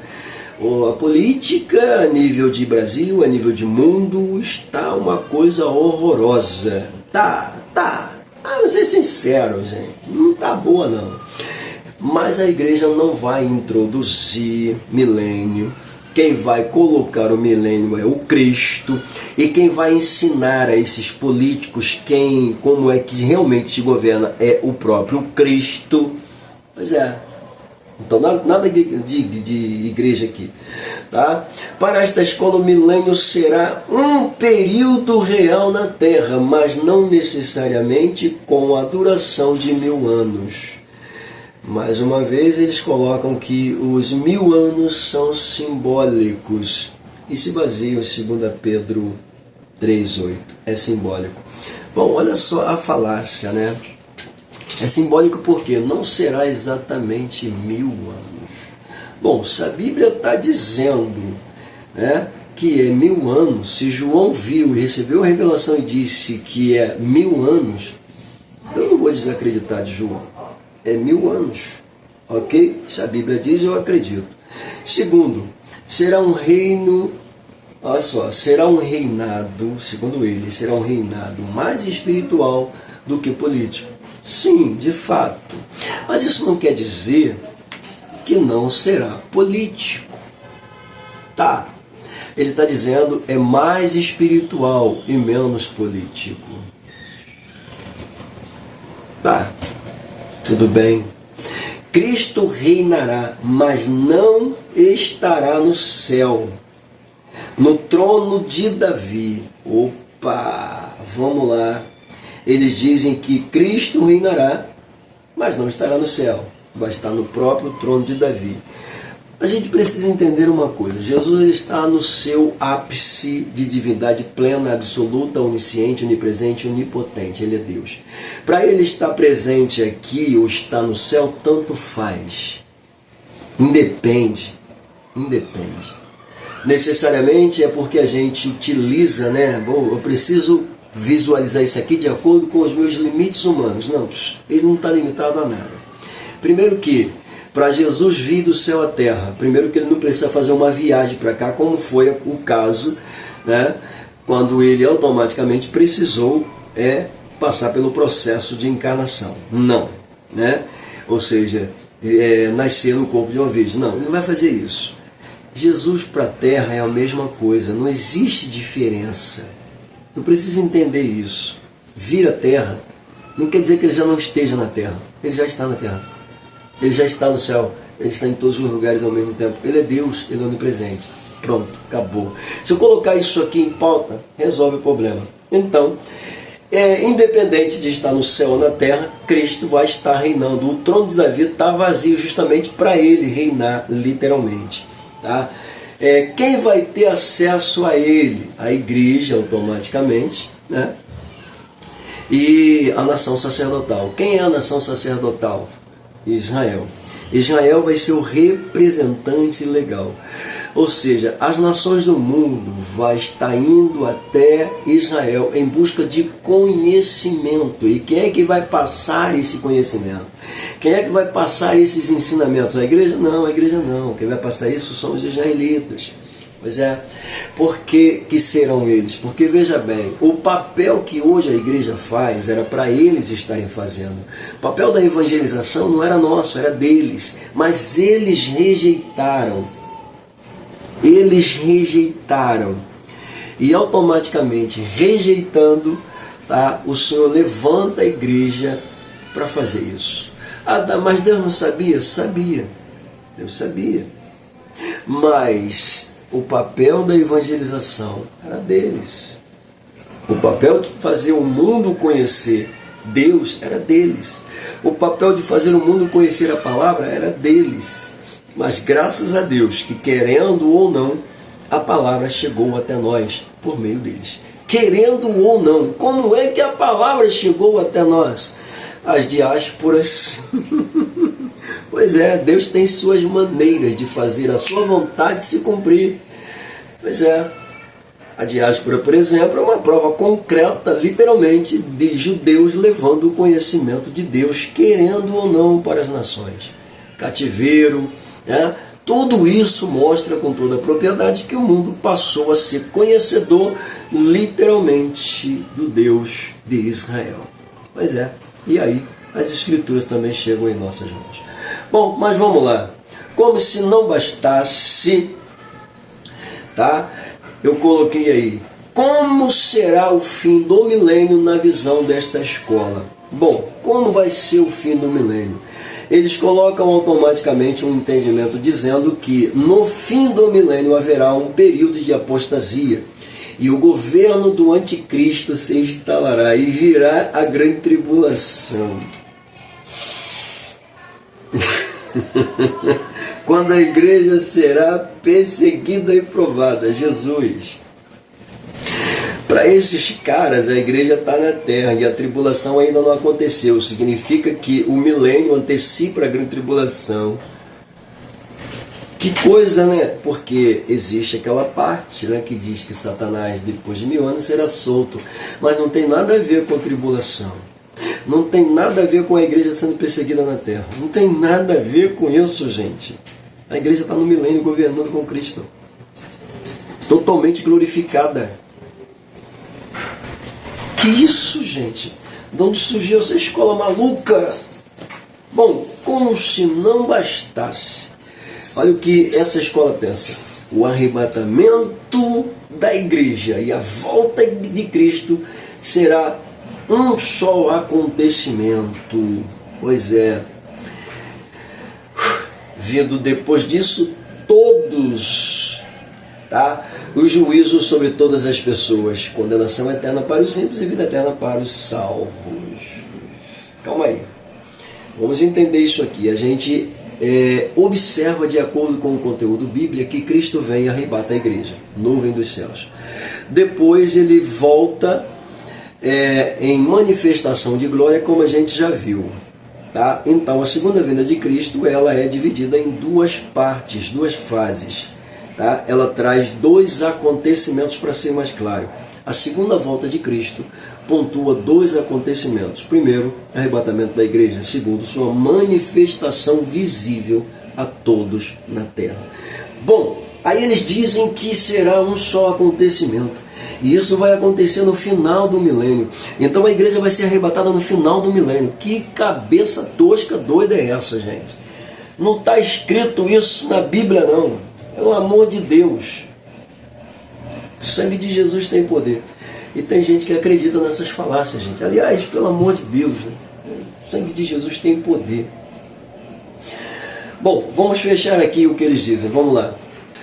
A política a nível de Brasil, a nível de mundo, está uma coisa horrorosa. Tá. Vou ser sincero, gente, não tá boa não. Mas a igreja não vai introduzir milênio. Quem vai colocar o milênio é o Cristo. E quem vai ensinar a esses políticos como é que realmente se governa é o próprio Cristo. Pois é. Então nada de igreja aqui, tá? Para esta escola o milênio será um período real na Terra, mas não necessariamente com a duração de 1000 anos. Mais uma vez eles colocam que os 1000 anos são simbólicos e se baseiam em 2 Pedro 3,8. É simbólico. Bom, olha só a falácia, né? É simbólico porque não será exatamente 1000 anos. Bom, se a Bíblia está dizendo, né, que é 1000 anos, se João viu e recebeu a revelação e disse que é 1000 anos, eu não vou desacreditar de João. É 1000 anos, ok? Se a Bíblia diz, eu acredito. Segundo, será um reino, olha só, será um reinado, segundo ele, será um reinado mais espiritual do que político. Sim, de fato. Mas isso não quer dizer que não será político. Tá. Ele está dizendo é mais espiritual e menos político. Tá. Tudo bem. Cristo reinará, mas não estará no céu, no trono de Davi. Opa, vamos lá. Eles dizem que Cristo reinará, mas não estará no céu, vai estar no próprio trono de Davi. A gente precisa entender uma coisa: Jesus está no seu ápice de divindade plena, absoluta, onisciente, onipresente, onipotente. Ele é Deus. Para ele estar presente aqui ou estar no céu, tanto faz. Independe. Necessariamente é porque a gente utiliza, né? Eu preciso visualizar isso aqui de acordo com os meus limites humanos. Não, ele não está limitado a nada. Primeiro que, para Jesus vir do céu à terra, primeiro que ele não precisa fazer uma viagem para cá, como foi o caso, né, quando ele automaticamente precisou passar pelo processo de encarnação. Não, né? Ou seja, nascer no corpo de uma virgem. Não, ele não vai fazer isso. Jesus para a terra é a mesma coisa, não existe diferença. Eu preciso entender isso. Vir à terra não quer dizer que ele já não esteja na terra. Ele já está na terra. Ele já está no céu. Ele está em todos os lugares ao mesmo tempo. Ele é Deus, ele é onipresente. Pronto, acabou. Se eu colocar isso aqui em pauta, resolve o problema. Então, independente de estar no céu ou na terra, Cristo vai estar reinando. O trono de Davi está vazio justamente para ele reinar, literalmente. Tá? Quem vai ter acesso a ele? A igreja, automaticamente, né? E a nação sacerdotal. Quem é a nação sacerdotal? Israel. Israel vai ser o representante legal. Ou seja, as nações do mundo vai estar indo até Israel em busca de conhecimento. E quem é que vai passar esse conhecimento? Quem é que vai passar esses ensinamentos? A igreja? Não, a igreja não. Quem vai passar isso são os israelitas. Pois é. Por que serão eles? Porque, veja bem, o papel que hoje a igreja faz era para eles estarem fazendo. O papel da evangelização não era nosso, era deles. Mas eles rejeitaram. Eles rejeitaram. E automaticamente, rejeitando, tá, o Senhor levanta a igreja para fazer isso. Mas Deus não sabia? Sabia. Deus sabia. Mas o papel da evangelização era deles. O papel de fazer o mundo conhecer Deus era deles. O papel de fazer o mundo conhecer a palavra era deles. Mas graças a Deus que, querendo ou não, a palavra chegou até nós por meio deles. Querendo ou não, como é que a palavra chegou até nós? As diásporas. Pois é, Deus tem suas maneiras de fazer a sua vontade se cumprir. Pois é, a diáspora, por exemplo, é uma prova concreta, literalmente, de judeus levando o conhecimento de Deus, querendo ou não, para as nações. Cativeiro, né? Tudo isso mostra com toda a propriedade que o mundo passou a ser conhecedor, literalmente, do Deus de Israel. Pois é, e aí as escrituras também chegam em nossas mãos. Bom, mas vamos lá. Como se não bastasse, tá? Eu coloquei aí, como será o fim do milênio na visão desta escola? Bom, como vai ser o fim do milênio? Eles colocam automaticamente um entendimento dizendo que no fim do milênio haverá um período de apostasia e o governo do anticristo se instalará e virá a grande tribulação. Quando a igreja será perseguida e provada. Jesus. Para esses caras, a igreja está na terra e a tribulação ainda não aconteceu. Significa que o milênio antecipa a grande tribulação. Que coisa, né? Porque existe aquela parte, né, que diz que Satanás, depois de 1000 anos, será solto. Mas não tem nada a ver com a tribulação. Não tem nada a ver com a igreja sendo perseguida na terra. Não tem nada a ver com isso, gente. A igreja está no milênio governando com Cristo. Totalmente glorificada. Que isso, gente? De onde surgiu essa escola maluca? Bom, como se não bastasse. Olha o que essa escola pensa. O arrebatamento da igreja e a volta de Cristo será um só acontecimento. Pois é. Vindo depois disso, todos, tá? O juízo sobre todas as pessoas. Condenação eterna para os simples e vida eterna para os salvos. Calma aí. Vamos entender isso aqui. A gente observa, de acordo com o conteúdo bíblico, que Cristo vem e arrebata a igreja. Nuvem dos céus. Depois ele volta em manifestação de glória, como a gente já viu. Tá? Então a segunda vinda de Cristo, ela é dividida em duas partes, duas fases. Tá? Ela traz dois acontecimentos, para ser mais claro. A segunda volta de Cristo pontua dois acontecimentos. Primeiro, arrebatamento da igreja. Segundo, sua manifestação visível a todos na terra. Bom, aí eles dizem que será um só acontecimento. E isso vai acontecer no final do milênio. Então a igreja vai ser arrebatada no final do milênio. Que cabeça tosca, doida é essa, gente? Não está escrito isso na Bíblia, não. Pelo amor de Deus. O sangue de Jesus tem poder. E tem gente que acredita nessas falácias, gente. Aliás, pelo amor de Deus, né? O sangue de Jesus tem poder. Bom, vamos fechar aqui o que eles dizem. Vamos lá.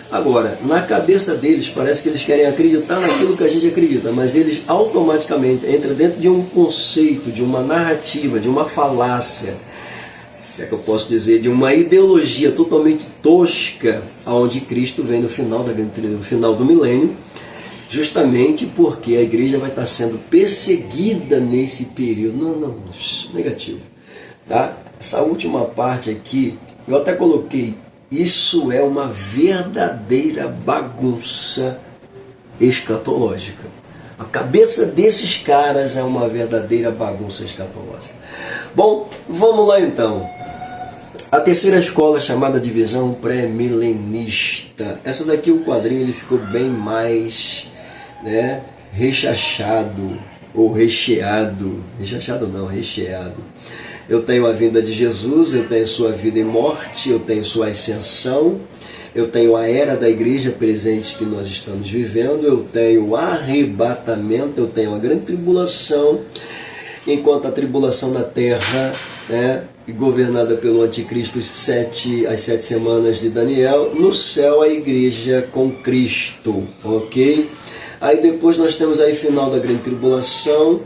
Agora, na cabeça deles, parece que eles querem acreditar naquilo que a gente acredita, mas eles automaticamente entram dentro de um conceito, de uma narrativa, de uma falácia, se é que eu posso dizer, de uma ideologia totalmente tosca, onde Cristo vem no final do milênio, justamente porque a igreja vai estar sendo perseguida nesse período. Não, negativo. Tá? Essa última parte aqui, eu até coloquei, isso é uma verdadeira bagunça escatológica. A cabeça desses caras é uma verdadeira bagunça escatológica. Bom, vamos lá então. A terceira escola, chamada de visão pré-milenista. Essa daqui, o quadrinho, ele ficou bem mais, né, rechachado ou recheado. Rechachado não, recheado. Eu tenho a vinda de Jesus, eu tenho sua vida e morte, eu tenho sua ascensão, eu tenho a era da igreja presente que nós estamos vivendo, eu tenho o arrebatamento, eu tenho a grande tribulação, enquanto a tribulação na terra, né, governada pelo anticristo, as 7 semanas de Daniel, no céu a igreja com Cristo, ok? Aí depois nós temos aí final da grande tribulação,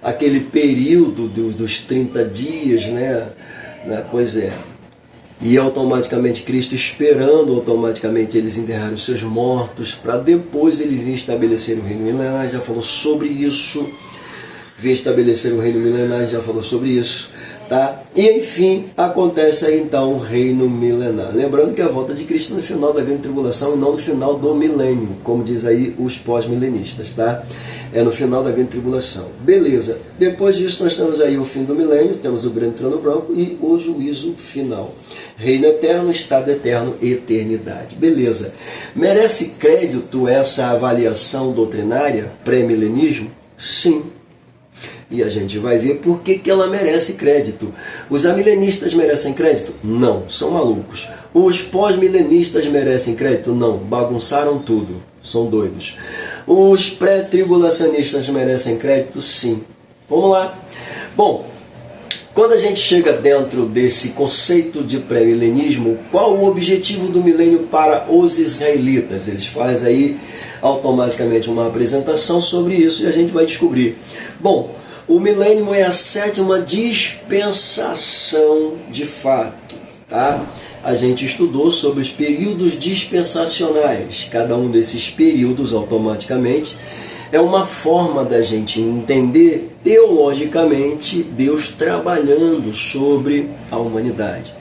aquele período dos 30 dias, né? Pois é. E automaticamente Cristo esperando, automaticamente eles enterraram os seus mortos, para depois ele vir estabelecer o reino milenar, já falou sobre isso. Vir estabelecer o reino milenar, já falou sobre isso. Tá? E enfim, acontece aí então o reino milenar. Lembrando que a volta de Cristo no final da grande tribulação e não no final do milênio, como diz aí os pós-milenistas, tá? É no final da grande tribulação. Beleza. Depois disso nós temos aí o fim do milênio, temos o grande trono branco e o juízo final. Reino eterno, estado eterno, eternidade. Beleza. Merece crédito essa avaliação doutrinária pré-milenismo? Sim. E a gente vai ver por que ela merece crédito. Os amilenistas merecem crédito? Não, são malucos. Os pós-milenistas merecem crédito? Não, bagunçaram tudo, são doidos. Os pré-tribulacionistas merecem crédito? Sim. Vamos lá. Bom, quando a gente chega dentro desse conceito de pré-milenismo, qual o objetivo do milênio para os israelitas? Eles fazem aí automaticamente uma apresentação sobre isso e a gente vai descobrir. Bom, o milênio é a 7ª dispensação de fato. tá? A gente estudou sobre os períodos dispensacionais. Cada um desses períodos, automaticamente, é uma forma da gente entender teologicamente Deus trabalhando sobre a humanidade,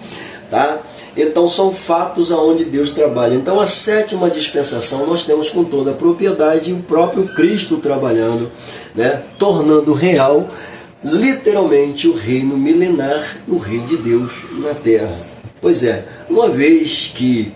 tá? Então são fatos aonde Deus trabalha. Então a sétima dispensação nós temos com toda a propriedade o próprio Cristo trabalhando, né? Tornando real literalmente o reino milenar, o reino de Deus na terra. Pois é, uma vez que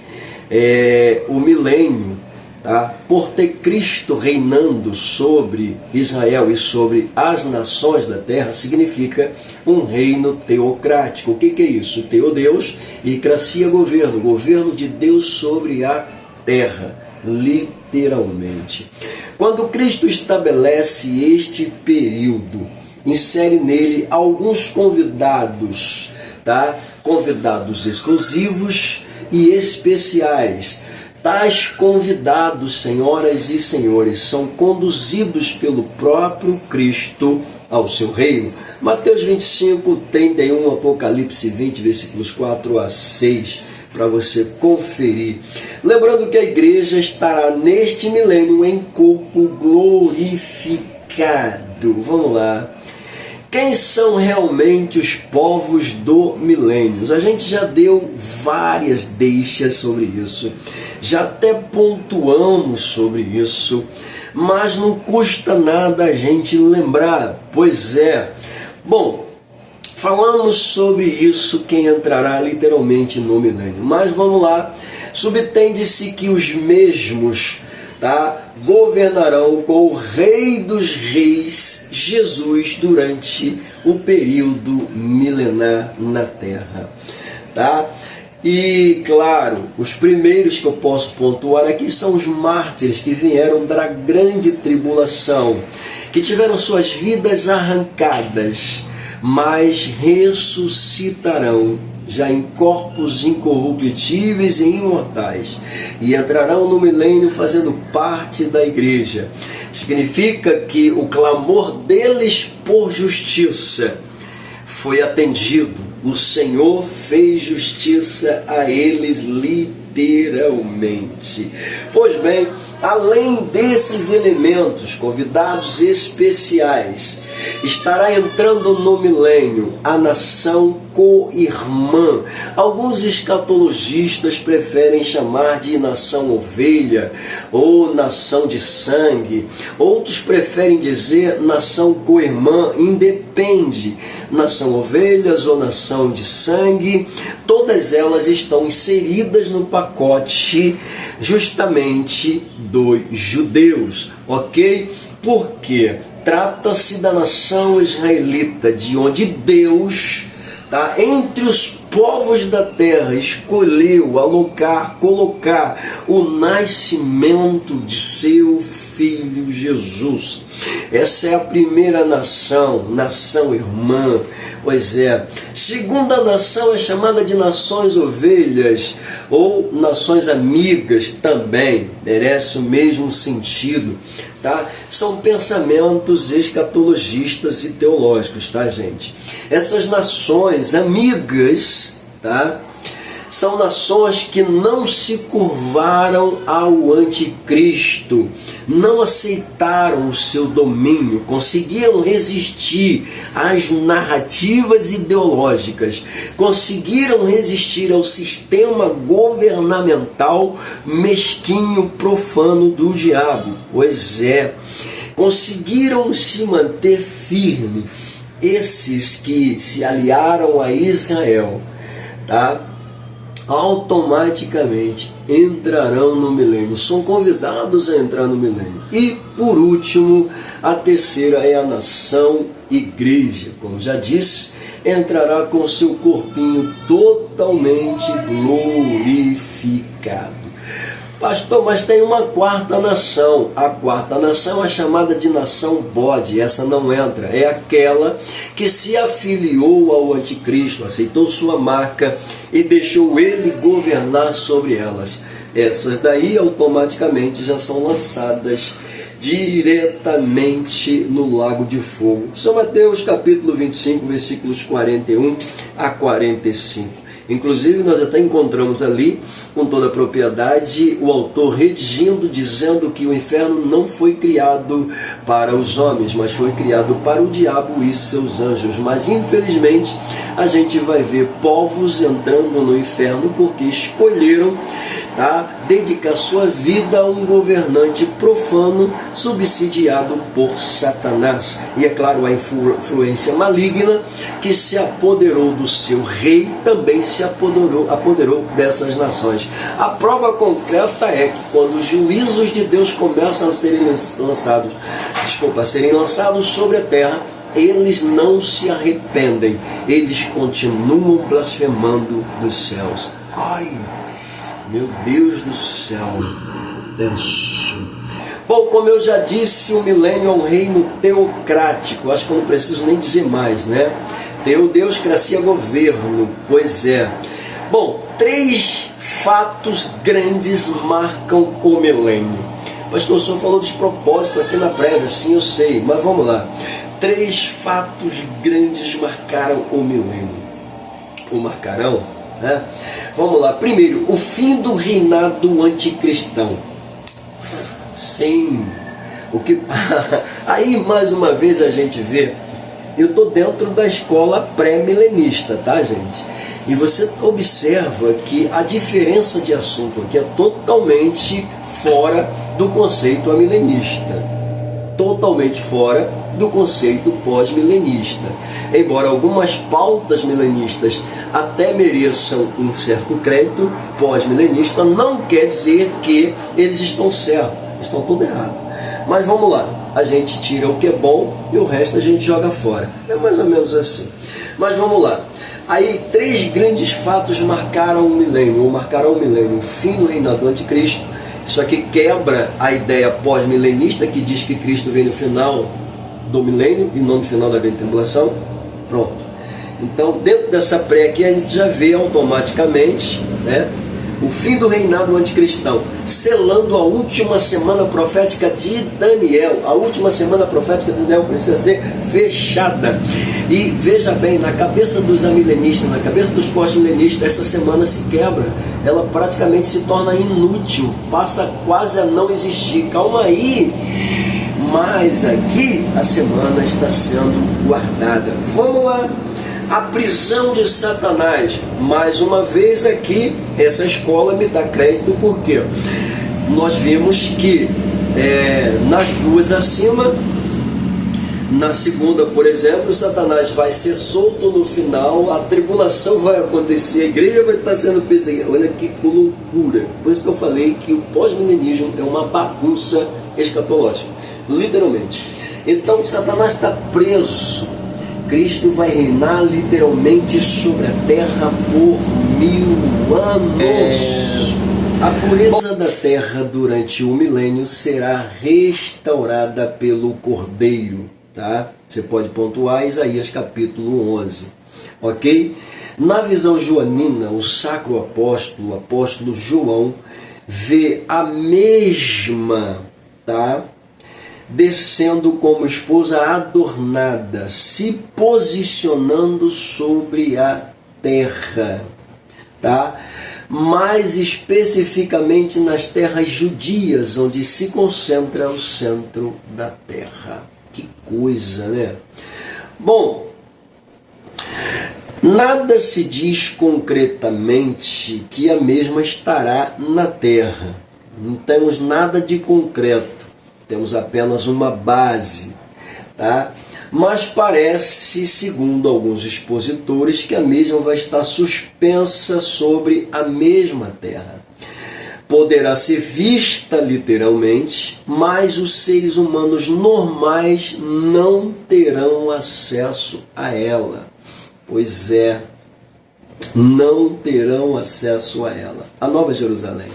o milênio, tá, por ter Cristo reinando sobre Israel e sobre as nações da terra, significa um reino teocrático. O que é isso? Teodeus e cracia governo, governo de Deus sobre a terra, literalmente. Quando Cristo estabelece este período, insere nele alguns convidados, tá? Convidados exclusivos e especiais. Tais convidados, senhoras e senhores, são conduzidos pelo próprio Cristo ao seu reino. Mateus 25, 31, Apocalipse 20, versículos 4 a 6, para você conferir. Lembrando que a igreja estará neste milênio em corpo glorificado. Vamos lá. Quem são realmente os povos do milênio? A gente já deu várias deixas sobre isso, já até pontuamos sobre isso, mas não custa nada a gente lembrar. Pois é, bom, falamos sobre isso, quem entrará literalmente no milênio, mas vamos lá. Subtende-se que os mesmos, tá, governarão com o Rei dos Reis, Jesus, durante o período milenar na terra, tá? E claro, os primeiros que eu posso pontuar aqui são os mártires que vieram da grande tribulação, que tiveram suas vidas arrancadas, mas ressuscitarão já em corpos incorruptíveis e imortais, e entrarão no milênio fazendo parte da igreja. Significa que o clamor deles por justiça foi atendido. O Senhor fez justiça a eles literalmente. Pois bem, além desses elementos, convidados especiais, estará entrando no milênio a nação co-irmã. Alguns escatologistas preferem chamar de nação ovelha ou nação de sangue. Outros preferem dizer nação co-irmã, independe. Nação ovelhas ou nação de sangue, todas elas estão inseridas no pacote justamente dos judeus, ok? Porque trata-se da nação israelita, de onde Deus, tá, entre os povos da terra, escolheu colocar o nascimento de seu Filho Jesus. Essa é a primeira nação, nação irmã. Pois é, segunda nação é chamada de nações ovelhas ou nações amigas também, merece o mesmo sentido, tá? São pensamentos escatologistas e teológicos, tá, gente? Essas nações amigas, tá, são nações que não se curvaram ao anticristo, não aceitaram o seu domínio, conseguiram resistir às narrativas ideológicas, conseguiram resistir ao sistema governamental mesquinho, profano do diabo. Pois é, conseguiram se manter firme. Esses que se aliaram a Israel, tá, automaticamente entrarão no milênio, são convidados a entrar no milênio. E por último, a terceira é a nação igreja, como já disse, entrará com seu corpinho totalmente glorificado. Pastor, mas tem uma quarta nação. A quarta nação é chamada de nação bode. Essa não entra. É aquela que se afiliou ao anticristo, aceitou sua marca e deixou ele governar sobre elas. Essas daí automaticamente já são lançadas diretamente no lago de fogo. São Mateus capítulo 25, versículos 41 a 45. Inclusive, nós até encontramos ali, com toda a propriedade, o autor redigindo, dizendo que o inferno não foi criado para os homens, mas foi criado para o diabo e seus anjos. Mas, infelizmente, a gente vai ver povos entrando no inferno porque escolheram dedicar sua vida a um governante profano subsidiado por Satanás. E é claro, a influência maligna que se apoderou do seu rei também se apoderou dessas nações. A prova concreta é que quando os juízos de Deus começam a serem lançados sobre a terra, eles não se arrependem, eles continuam blasfemando dos céus. Ai, meu Deus do céu, tenso. Bom, como eu já disse, o milênio é um reino teocrático. Acho que eu não preciso nem dizer mais, né? Teodeuscracia governo, pois é. Bom, 3 fatos grandes marcam o milênio. Pastor, o senhor falou dos propósitos aqui na prévia, sim, eu sei, mas vamos lá. 3 fatos grandes marcaram o milênio. O marcarão? Né? Vamos lá. Primeiro, o fim do reinado anticristão. Sim. Aí, mais uma vez, a gente vê. Eu estou dentro da escola pré-milenista, tá, gente? E você observa que a diferença de assunto aqui é totalmente fora do conceito amilenista. Totalmente fora do conceito pós-milenista. Embora algumas pautas milenistas até mereçam um certo crédito, pós-milenista não quer dizer que eles estão certos, estão tudo errado. Mas vamos lá, a gente tira o que é bom e o resto a gente joga fora. É mais ou menos assim. Mas vamos lá. Aí 3 grandes fatos marcaram o milênio, o fim do reinado do anticristo. Isso aqui quebra a ideia pós-milenista que diz que Cristo vem no final do milênio e não no final da grande tribulação. Pronto. Então, dentro dessa pré aqui, a gente já vê automaticamente, né, o fim do reinado anticristão, selando a última semana profética de Daniel. A última semana profética de Daniel precisa ser fechada. E veja bem, na cabeça dos amilenistas, na cabeça dos pós-milenistas, essa semana se quebra. Ela praticamente se torna inútil, passa quase a não existir. Calma aí! Mas aqui a semana está sendo guardada. Vamos lá. A prisão de Satanás. Mais uma vez aqui, essa escola me dá crédito porque nós vimos que nas 2 acima, na segunda, por exemplo, Satanás vai ser solto no final, a tribulação vai acontecer, a igreja vai estar sendo perseguida. Olha que loucura. Por isso que eu falei que o pós-milenismo é uma bagunça escatológica, literalmente. Então Satanás está preso. Cristo vai reinar literalmente sobre a terra por 1000 anos. A pureza da terra durante o milênio será restaurada pelo Cordeiro. Tá? Você pode pontuar Isaías capítulo 11. Ok? Na visão joanina, o sacro apóstolo, o apóstolo João, vê a mesma, tá? Descendo como esposa adornada, se posicionando sobre a terra, tá? Mais especificamente nas terras judias, onde se concentra o centro da terra. Que coisa, né? Bom, nada se diz concretamente que a mesma estará na terra. Não temos nada de concreto. Temos apenas uma base, tá? Mas parece, segundo alguns expositores, que a mesma vai estar suspensa sobre a mesma terra. Poderá ser vista literalmente, mas os seres humanos normais não terão acesso a ela. Pois é, não terão acesso a ela. A Nova Jerusalém,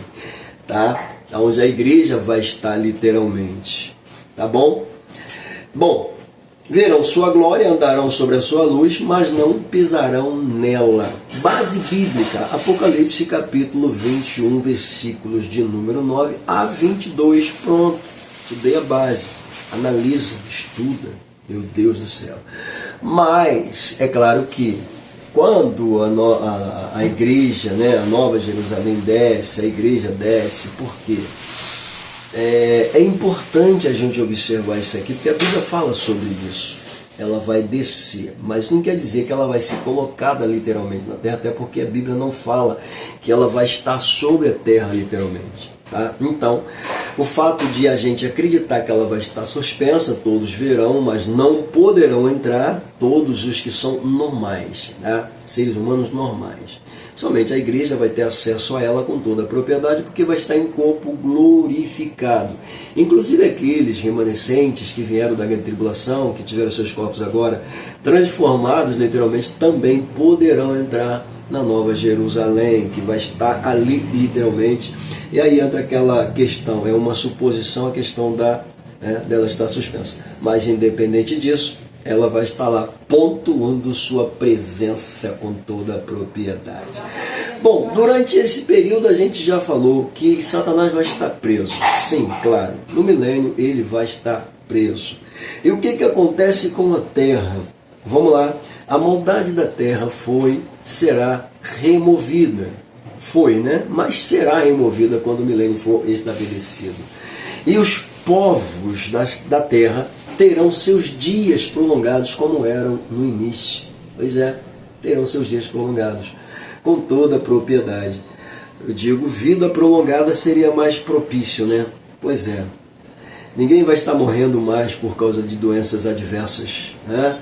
tá? Onde a igreja vai estar literalmente, tá bom? Bom, verão sua glória, andarão sobre a sua luz, mas não pisarão nela. Base bíblica, Apocalipse capítulo 21, versículos de número 9 a 22, pronto, te dei a base, analisa, estuda, meu Deus do céu. Mas, é claro que quando a igreja, né, a Nova Jerusalém desce, a igreja desce, por quê? É importante a gente observar isso aqui, porque a Bíblia fala sobre isso. Ela vai descer, mas não quer dizer que ela vai ser colocada literalmente na terra, até porque a Bíblia não fala que ela vai estar sobre a terra literalmente. Tá? Então, o fato de a gente acreditar que ela vai estar suspensa, todos verão, mas não poderão entrar todos os que são normais, né? Seres humanos normais. Somente a igreja vai ter acesso a ela com toda a propriedade, porque vai estar em corpo glorificado. Inclusive aqueles remanescentes que vieram da grande tribulação, que tiveram seus corpos agora transformados literalmente, também poderão entrar na Nova Jerusalém, que vai estar ali literalmente. E aí entra aquela questão, é uma suposição a questão dela estar suspensa. Mas independente disso, ela vai estar lá pontuando sua presença com toda a propriedade. Bom, durante esse período a gente já falou que Satanás vai estar preso. Sim, claro, no milênio ele vai estar preso. E o que acontece com a terra? Vamos lá, a maldade da terra será removida. Foi, né? Mas será removida quando o milênio for estabelecido. E os povos da terra terão seus dias prolongados como eram no início. Pois é, terão seus dias prolongados, com toda a propriedade. Eu digo, vida prolongada seria mais propício, né? Pois é. Ninguém vai estar morrendo mais por causa de doenças adversas, né?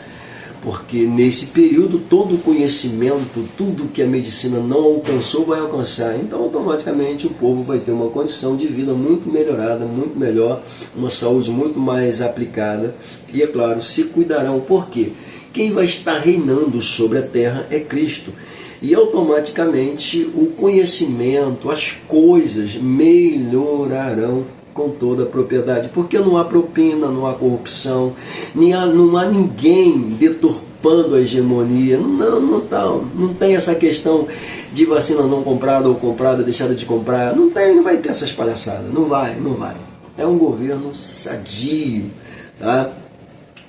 Porque nesse período todo o conhecimento, tudo que a medicina não alcançou, vai alcançar. Então automaticamente o povo vai ter uma condição de vida muito melhorada, muito melhor, uma saúde muito mais aplicada. E é claro, se cuidarão. Por quê? Quem vai estar reinando sobre a terra é Cristo. E automaticamente o conhecimento, as coisas melhorarão com toda a propriedade, porque não há propina, não há corrupção, não há ninguém deturpando a hegemonia, não tem essa questão de vacina não comprada ou comprada, deixada de comprar, não vai ter essas palhaçadas, não vai. É um governo sadio, tá?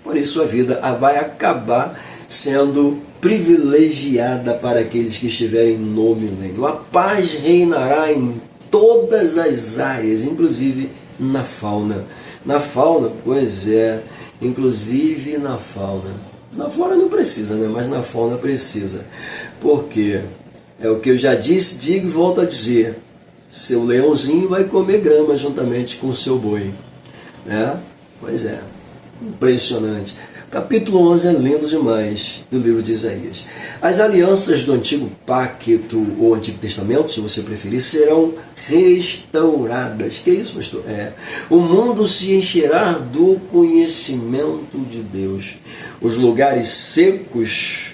Por isso a vida vai acabar sendo privilegiada para aqueles que estiverem no milênio. A paz reinará em todas as áreas, inclusive na fauna. Na fauna, pois é, inclusive na fauna. Na flora não precisa, né? Mas na fauna precisa. Por quê? É o que eu já disse, digo e volto a dizer. Seu leãozinho vai comer grama juntamente com o seu boi. Né? Pois é, impressionante. Capítulo 11 é lindo demais do livro de Isaías. As alianças do Antigo Pacto, ou Antigo Testamento, se você preferir, serão restauradas. Que isso, pastor? O mundo se encherá do conhecimento de Deus. Os lugares secos,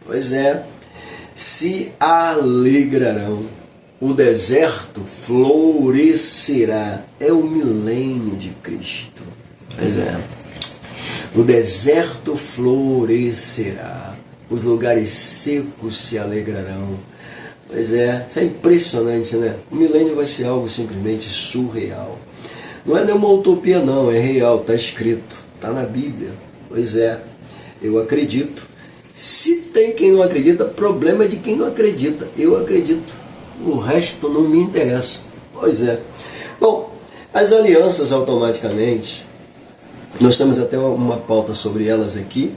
pois é, se alegrarão. O deserto florescerá. É o milênio de Cristo. Pois é. O deserto florescerá, os lugares secos se alegrarão. Pois é, isso é impressionante, né? O milênio vai ser algo simplesmente surreal. Não é nenhuma utopia não, é real, está escrito, está na Bíblia. Pois é, eu acredito. Se tem quem não acredita, problema é de quem não acredita. Eu acredito, o resto não me interessa. Pois é. Bom, as alianças automaticamente... Nós temos até uma pauta sobre elas aqui,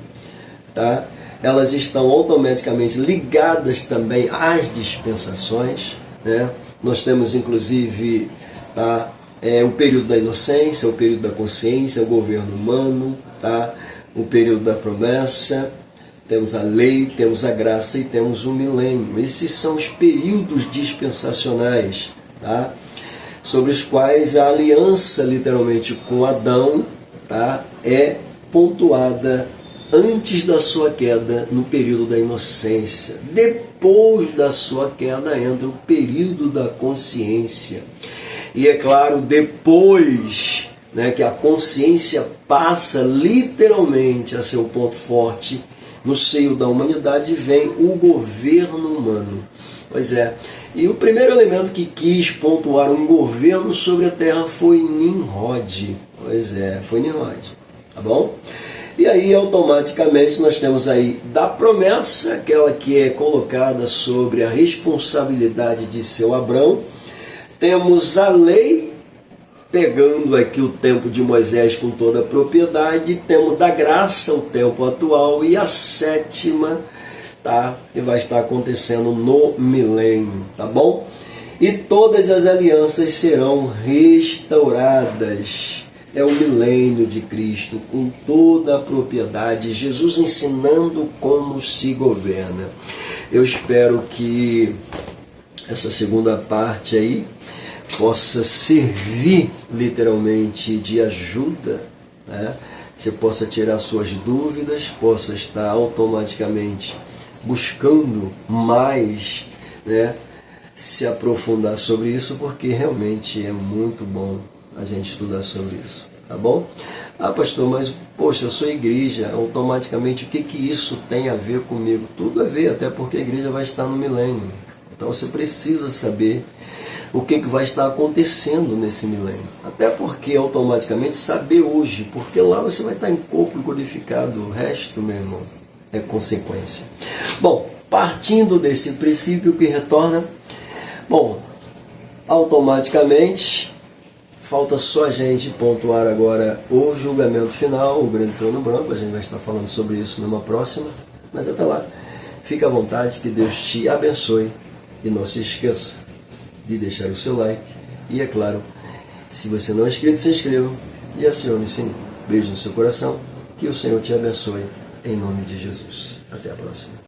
tá? Elas estão automaticamente ligadas também às dispensações, né? Nós temos inclusive, tá? O período da inocência, o período da consciência, o governo humano, tá? O período da promessa, temos a lei, temos a graça e temos o milênio. Esses são os períodos dispensacionais, tá? Sobre os quais a aliança literalmente com Adão, tá, é pontuada antes da sua queda, no período da inocência. Depois da sua queda entra o período da consciência. E é claro, depois, né, que a consciência passa literalmente a seu ponto forte no seio da humanidade, vem o governo humano. Pois é. E o primeiro elemento que quis pontuar um governo sobre a terra foi Nimrod. Pois é, foi Nimrod, tá bom? E aí automaticamente nós temos aí da promessa, aquela que é colocada sobre a responsabilidade de seu Abrão. Temos a lei, pegando aqui o tempo de Moisés com toda a propriedade. Temos da graça o tempo atual. E a sétima, tá? E vai estar acontecendo no milênio, tá bom? E todas as alianças serão restauradas. É o milênio de Cristo, com toda a propriedade, Jesus ensinando como se governa. Eu espero que essa segunda parte aí possa servir literalmente de ajuda, né? Você possa tirar suas dúvidas, possa estar automaticamente buscando mais, né? Se aprofundar sobre isso, porque realmente é muito bom a gente estudar sobre isso, tá bom? Ah, pastor, mas poxa, eu sou igreja, automaticamente o que isso tem a ver comigo? Tudo a ver, até porque a igreja vai estar no milênio. Então você precisa saber o que vai estar acontecendo nesse milênio. Até porque automaticamente saber hoje, porque lá você vai estar em corpo glorificado, o resto, meu irmão, é consequência. Bom, partindo desse princípio que retorna, bom, automaticamente falta só a gente pontuar agora o julgamento final, o grande trono branco. A gente vai estar falando sobre isso numa próxima, mas até lá, fica à vontade, que Deus te abençoe e não se esqueça de deixar o seu like e, é claro, se você não é inscrito, se inscreva e acione o sininho. Beijo no seu coração, que o Senhor te abençoe em nome de Jesus. Até a próxima.